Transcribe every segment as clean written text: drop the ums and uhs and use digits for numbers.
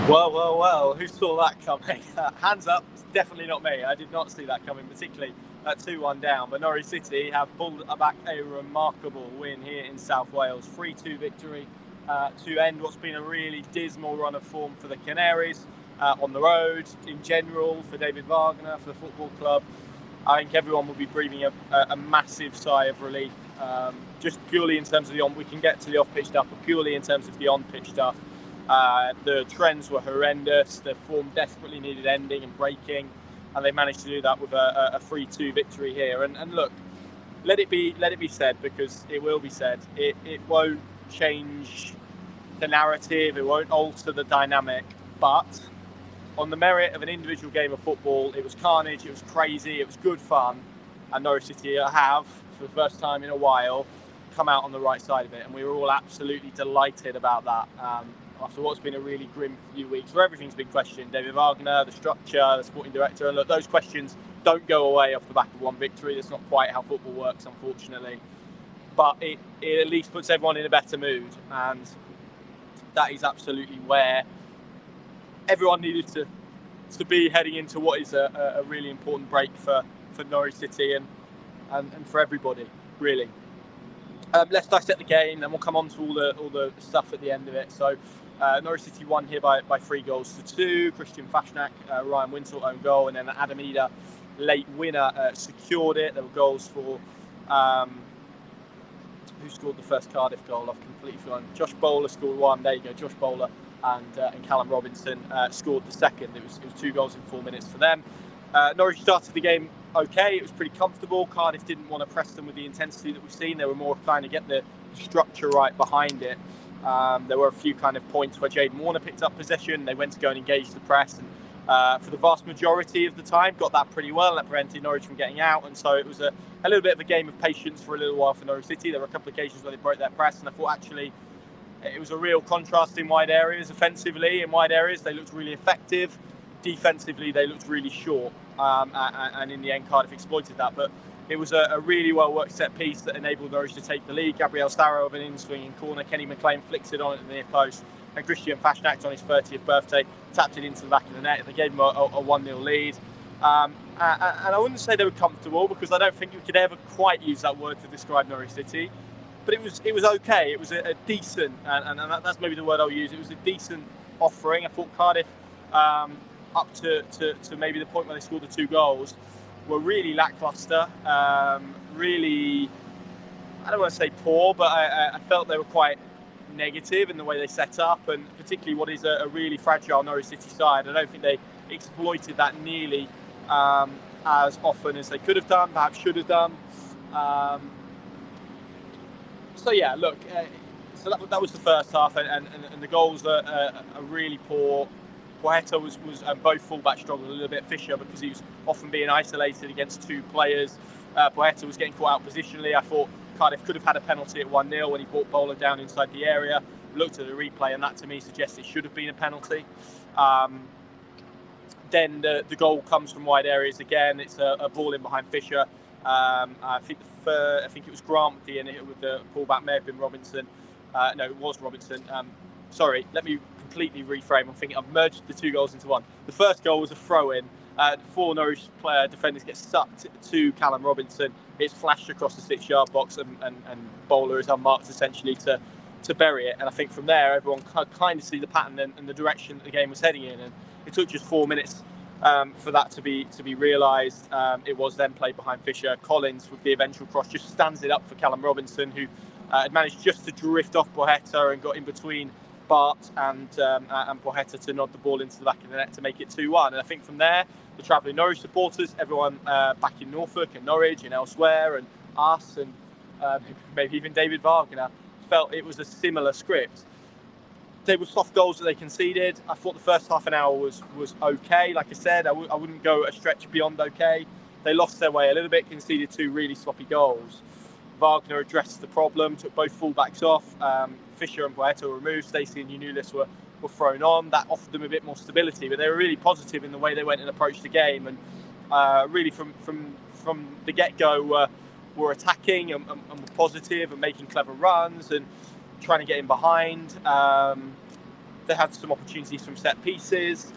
Well, who saw that coming? Hands up, definitely not me. I did not see that coming, particularly at 2-1 down. But Norwich City have pulled back a remarkable win here in South Wales. 3-2 victory to end what's been a really dismal run of form for the Canaries on the road, in general, for David Wagner, for the football club. I think everyone will be breathing a massive sigh of relief, just purely in terms of we can get to the off-pitch stuff, but purely in terms of the on-pitch stuff. The trends were horrendous. The form desperately needed ending and breaking, and they managed to do that with a 3-2 victory here. And look, let it be said, because it will be said. It won't change the narrative. It won't alter the dynamic. But on the merit of an individual game of football, it was carnage. It was crazy. It was good fun, and Norwich City have, for the first time in a while, come out on the right side of it, and we were all absolutely delighted about that. After what's been a really grim few weeks where everything's been questioned, David Wagner, the structure, the sporting director, and look, those questions don't go away off the back of one victory. That's not quite how football works, unfortunately. But it at least puts everyone in a better mood, and that is absolutely where everyone needed to be heading into what is a really important break for Norwich City and for everybody, really. Let's dissect the game, then we'll come on to all the stuff at the end of it. So Norwich City won here by 3-2. Christian Fashnak, Ryan Winsell own goal, and then Adam Eder, late winner, secured it. There were goals for who scored the first Cardiff goal? I've completely forgotten. Josh Bowler scored one. There you go, Josh Bowler, and Callum Robinson scored the second. It was 2 goals in 4 minutes for them. Norwich started the game okay. It was pretty comfortable. Cardiff didn't want to press them with the intensity that we've seen. They were more trying to get the structure right behind it. There were a few kind of points where Jaden Warner picked up possession. They went to go and engage the press, and for the vast majority of the time got that pretty well. That prevented Norwich from getting out, and so it was a little bit of a game of patience for a little while for Norwich City. There were a couple of occasions where they broke their press, and I thought actually it was a real contrast in wide areas. Offensively, in wide areas, they looked really effective. Defensively, they looked really short, and in the end, Cardiff exploited that. But it was a really well-worked set-piece that enabled Norwich to take the lead. Gabriel Starrow of an in-swinging corner. Kenny McLean flicks it on at the near post. And Christian Fashnak, on his 30th birthday, tapped it into the back of the net. They gave him a 1-0 lead. And I wouldn't say they were comfortable, because I don't think you could ever quite use that word to describe Norwich City. But it was okay. It was a decent, and that's maybe the word I'll use. It was a decent offering. I thought Cardiff, up to maybe the point where they scored the 2 goals, were really lacklustre. Really, I don't want to say poor, but I felt they were quite negative in the way they set up, and particularly what is a really fragile Norwich City side. I don't think they exploited that nearly as often as they could have done, perhaps should have done. So yeah, look, so that was the first half, and the goals are really poor. Poeta was both fullbacks struggled a little bit. Fisher, because he was often being isolated against 2 players. Poeta was getting caught out positionally. I thought Cardiff could have had a penalty at 1-0 when he brought Bowler down inside the area. Looked at the replay, and that to me suggests it should have been a penalty. Then the goal comes from wide areas again. It's a ball in behind Fisher. I think it was Grant with the pullback. May have been Robinson. No, it was Robinson. Sorry, let me completely reframe. I've merged the 2 goals into one. The first goal was a throw-in. 4 Norwich defenders get sucked to Callum Robinson. It's flashed across the 6-yard box, and Bowler is unmarked essentially to bury it. And I think from there, everyone kind of see the pattern and the direction that the game was heading in. And it took just 4 minutes for that to be realised. It was then played behind Fisher. Collins, with the eventual cross, just stands it up for Callum Robinson, who had managed just to drift off Poeta and got in between Bart and Poeta to nod the ball into the back of the net to make it 2-1. And I think from there, the travelling Norwich supporters, everyone back in Norfolk and Norwich and elsewhere, and us, and maybe even David Wagner, felt it was a similar script. They were soft goals that they conceded. I thought the first half an hour was okay. Like I said, I wouldn't go a stretch beyond okay. They lost their way a little bit, conceded 2 really sloppy goals. Wagner addressed the problem, took both fullbacks off. Fisher and Poeta were removed. Stacey and Unulis were thrown on. That offered them a bit more stability, but they were really positive in the way they went and approached the game. And really from the get-go were attacking and were positive and making clever runs and trying to get in behind. They had some opportunities from set pieces.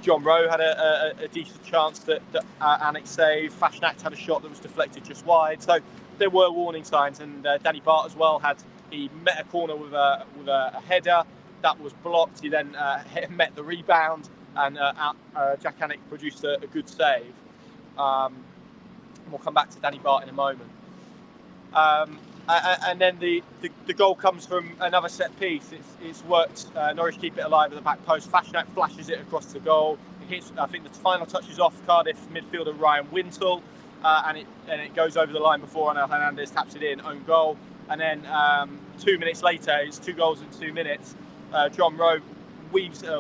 John Rowe had a decent chance that Anik saved. Fashnacht had a shot that was deflected just wide. So there were warning signs, and Danny Bart as well he met a corner with a header that was blocked. He then met the rebound, and Jack Anik produced a good save. We'll come back to Danny Bart in a moment. And then the goal comes from another set piece. It's worked. Norwich keep it alive at the back post. Fashnacht flashes it across the goal. It hits. I think the final touch is off Cardiff midfielder Ryan Wintle, and it goes over the line before Anel Hernandez taps it in, own goal. And then 2 minutes later, it's 2 goals in 2 minutes. John Rowe weaves. I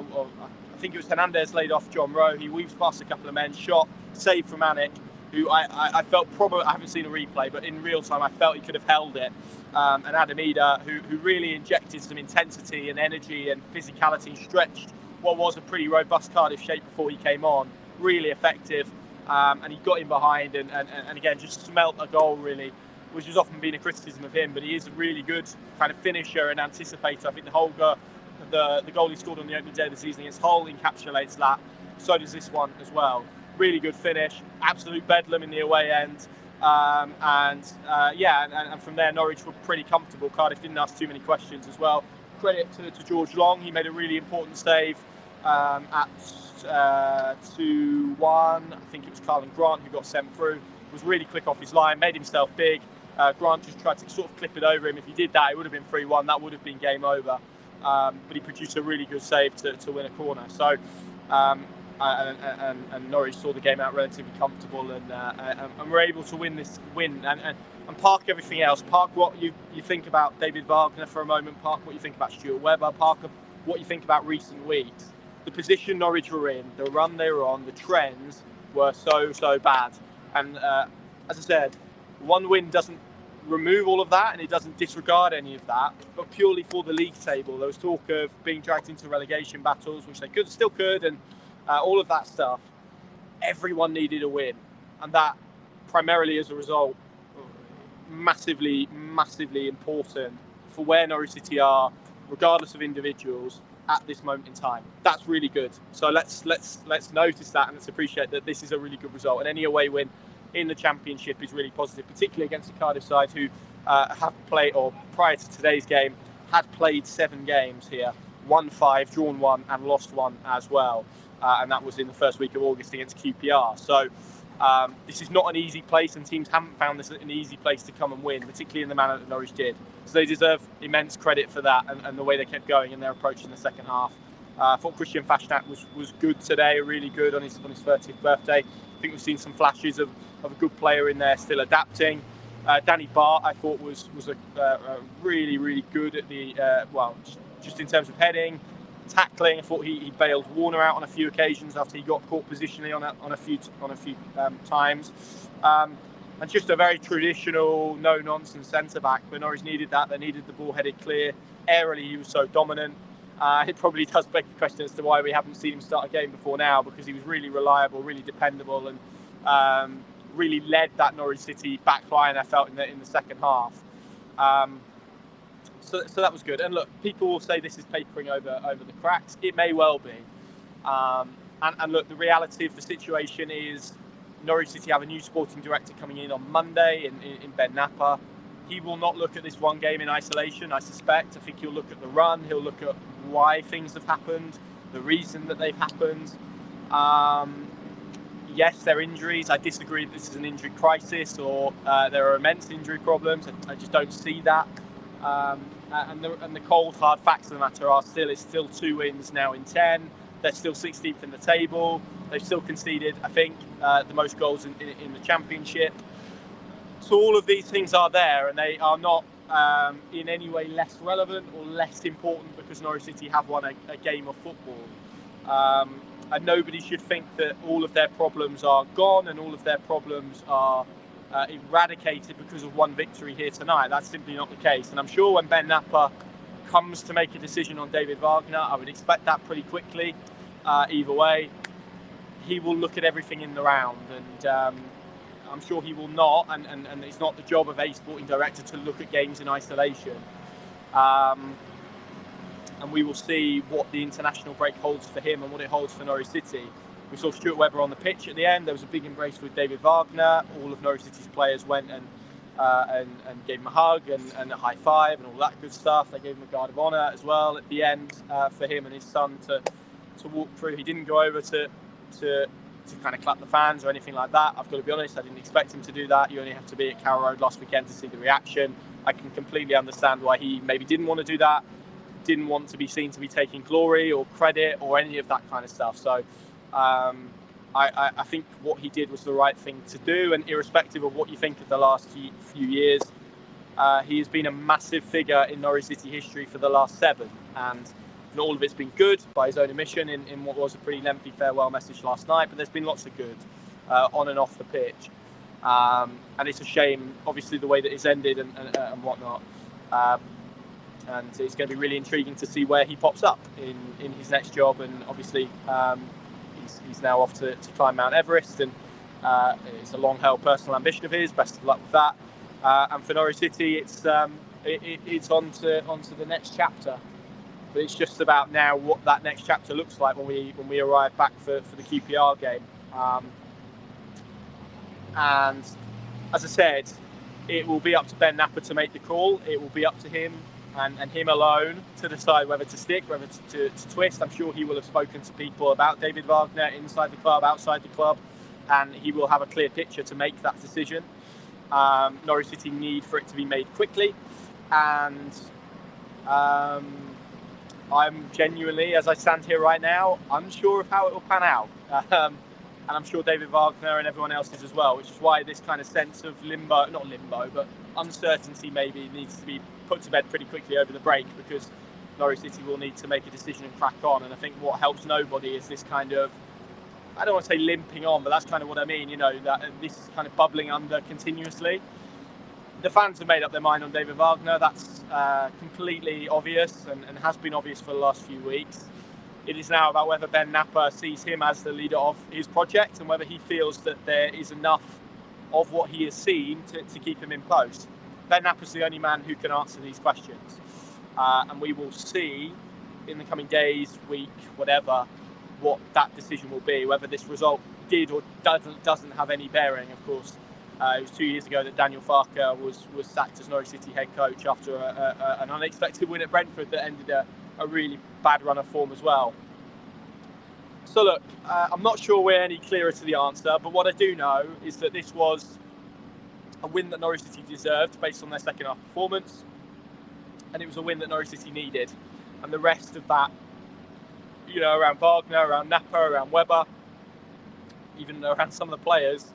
think it was Hernandez laid off John Rowe. He weaves past a couple of men, shot, save from Anik, who I felt probably, I haven't seen a replay, but in real time I felt he could have held it. And Adam Ida, who really injected some intensity and energy and physicality, stretched what was a pretty robust Cardiff shape before he came on. Really effective, and he got in behind and again just smelt a goal really, which has often been a criticism of him, but he is a really good kind of finisher and anticipator. I think the goal he scored on the opening day of the season against Hull encapsulates that. So does this one as well. Really good finish, absolute bedlam in the away end, and from there Norwich were pretty comfortable. Cardiff didn't ask too many questions as well. Credit to George Long, he made a really important save at 2-1. I think it was Carlin Grant who got sent through. Was really quick off his line, made himself big. Grant just tried to sort of clip it over him. If he did that, it would have been 3-1. That would have been game over. But he produced a really good save to win a corner. So. And Norwich saw the game out relatively comfortable, and were able to win and park everything else. Park what you think about David Wagner for a moment. Park what you think about Stuart Webber. Park what you think about recent weeks. The position Norwich were in, the run they were on, the trends were so bad. And as I said, one win doesn't remove all of that, and it doesn't disregard any of that. But purely for the league table, there was talk of being dragged into relegation battles, which they still could, and all of that stuff. Everyone needed a win, and that primarily as a result, massively important for where Norwich City are, regardless of individuals at this moment in time. That's really good. So let's notice that, and let's appreciate that this is a really good result. And any away win in the Championship is really positive, particularly against the Cardiff side, who have played, or prior to today's game, had played 7 games here, won 5, drawn 1, and lost 1 as well. And that was in the first week of August against QPR. So this is not an easy place, and teams haven't found this an easy place to come and win, particularly in the manner that Norwich did. So they deserve immense credit for that, and the way they kept going in their approach in the second half. I thought Christian Fashnacht was good today, really good on his 30th birthday. I think we've seen some flashes of a good player in there, still adapting. Danny Bart, I thought was really good at the just in terms of heading, tackling. I thought he bailed Warner out on a few occasions after he got caught positionally on a few times. And just a very traditional, no-nonsense centre-back. When Norwich needed that, they needed the ball headed clear. Aerially, he was so dominant. It probably does beg the question as to why we haven't seen him start a game before now, because he was really reliable, really dependable, and really led that Norwich City back line, I felt, in the second half. So that was good. And look, people will say this is papering over the cracks. It may well be. And look, the reality of the situation is Norwich City have a new sporting director coming in on Monday in Ben Napper. He will not look at this one game in isolation, I suspect. I think he'll look at the run. He'll look at why things have happened, the reason that they've happened. Yes, there are injuries. I disagree that this is an injury crisis or there are immense injury problems. I just don't see that. And the cold, hard facts of the matter are it's still 2 wins now in 10. They're still 16th in the table. They've still conceded, I think, the most goals in the Championship. So all of these things are there, and they are not in any way less relevant or less important because Norwich City have won a game of football. And nobody should think that all of their problems are gone and all of their problems are eradicated because of one victory here tonight. That's simply not the case. And I'm sure when Ben Napper comes to make a decision on David Wagner, I would expect that pretty quickly. Either way, he will look at everything in the round, and I'm sure he will not, and it's not the job of a sporting director to look at games in isolation. And and we will see what the international break holds for him and what it holds for Norwich City. We saw Stuart Webber on the pitch at the end. There was a big embrace with David Wagner. All of Norwich City's players went and gave him a hug and a high five and all that good stuff. They gave him a guard of honour as well at the end for him and his son to walk through. He didn't go over to kind of clap the fans or anything like that. I've got to be honest, I didn't expect him to do that. You only have to be at Carrow Road last weekend to see the reaction. I can completely understand why he maybe didn't want to do that, didn't want to be seen to be taking glory or credit or any of that kind of stuff. So I think what he did was the right thing to do, and irrespective of what you think of the last few years, he has been a massive figure in Norwich City history for the last 7, and all of it's been good by his own admission in what was a pretty lengthy farewell message last night, but there's been lots of good on and off the pitch, and it's a shame obviously the way that it's ended and whatnot, and it's going to be really intriguing to see where he pops up in his next job, and obviously he's now off to climb Mount Everest, and it's a long-held personal ambition of his. Best of luck with that. And for Norwich City, it's on to the next chapter. But it's just about now what that next chapter looks like when we arrive back for the QPR game. And as I said, it will be up to Ben Napper to make the call. It will be up to him and him alone to decide whether to stick, whether to twist. I'm sure he will have spoken to people about David Wagner inside the club, outside the club, and he will have a clear picture to make that decision. Norwich City need for it to be made quickly, and I'm genuinely, as I stand here right now, unsure of how it will pan out. And I'm sure David Wagner and everyone else is as well, which is why this kind of sense of not limbo, but uncertainty maybe needs to be put to bed pretty quickly over the break, because Norwich City will need to make a decision and crack on. And I think what helps nobody is this kind of, I don't want to say limping on, but that's kind of what I mean, that this is kind of bubbling under continuously. The fans have made up their mind on David Wagner. That's completely obvious and has been obvious for the last few weeks. It is now about whether Ben Napper sees him as the leader of his project and whether he feels that there is enough of what he has seen to keep him in post. Ben Napper's the only man who can answer these questions. And we will see in the coming days, week, whatever, what that decision will be, whether this result did or doesn't have any bearing, of course. It was 2 years ago that Daniel Farke was sacked as Norwich City head coach after an unexpected win at Brentford that ended a really bad run of form as well. So look, I'm not sure we're any clearer to the answer, but what I do know is that this was a win that Norwich City deserved based on their second half performance, and it was a win that Norwich City needed. And the rest of that, around Wagner, around Napper, around Webber, even around some of the players,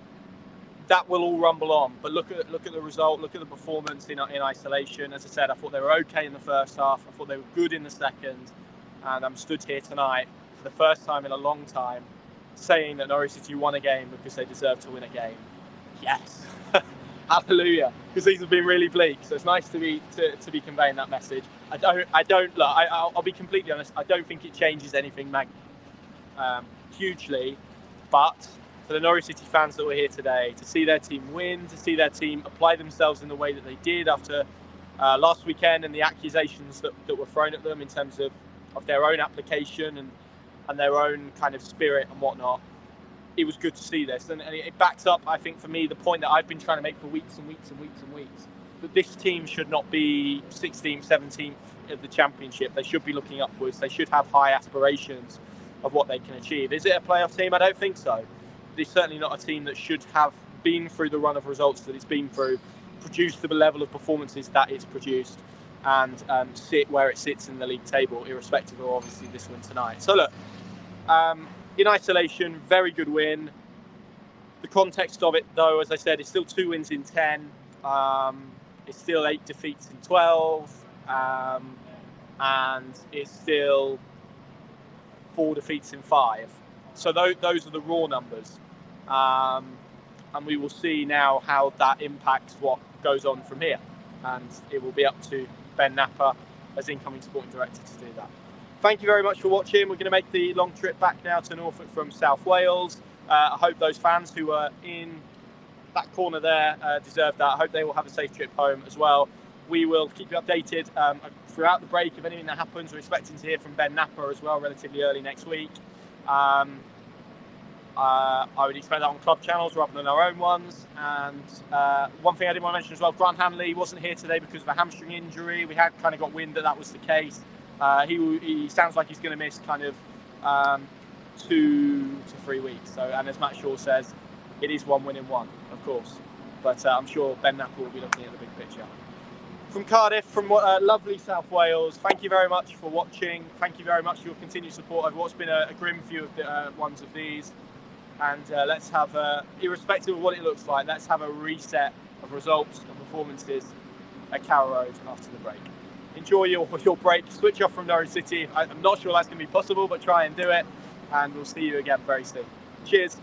that will all rumble on. But look at the result, look at the performance in isolation. As I said, I thought they were okay in the first half. I thought they were good in the second. And I'm stood here tonight for the first time in a long time saying that Norwich City won a game because they deserve to win a game. Yes. Hallelujah. Because these have been really bleak. So it's nice to be conveying that message. I'll be completely honest. I don't think it changes anything hugely. But for the Norwich City fans that were here today, to see their team win, to see their team apply themselves in the way that they did after last weekend and the accusations that were thrown at them in terms of their own application and their own kind of spirit and whatnot, it was good to see this. And it backs up, I think, for me, the point that I've been trying to make for weeks and weeks and weeks and weeks, that this team should not be 16th, 17th of the Championship. They should be looking upwards. They should have high aspirations of what they can achieve. Is it a playoff team? I don't think so. It's certainly not a team that should have been through the run of results that it's been through, produced the level of performances that it's produced, and sit where it sits in the league table, irrespective of obviously this win tonight. So look, in isolation, very good win. The context of it, though, as I said, is still 2 wins in 10. It's still 8 defeats in 12, and it's still 4 defeats in 5. So those are the raw numbers. And we will see now how that impacts what goes on from here. And it will be up to Ben Napper as incoming sporting director to do that. Thank you very much for watching. We're going to make the long trip back now to Norfolk from South Wales. I hope those fans who are in that corner there deserve that. I hope they will have a safe trip home as well. we will keep you updated throughout the break of anything that happens. We're expecting to hear from Ben Napper as well relatively early next week. I would expect that on club channels rather than our own ones. And one thing I did want to mention as well, Grant Hanley wasn't here today because of a hamstring injury. We had kind of got wind that was the case. He sounds like he's going to miss kind of 2 to 3 weeks. So, and as Matt Shaw says, it is 1 win in 1, of course. But I'm sure Ben Napper will be looking at the big picture. From Cardiff, from lovely South Wales, thank you very much for watching. Thank you very much for your continued support over what's been a grim few of the ones of these. And let's have, irrespective of what it looks like, let's have a reset of results and performances at Carrow Road after the break. Enjoy your break, switch off from Norwich City. I'm not sure that's going to be possible, but try and do it. And we'll see you again very soon. Cheers.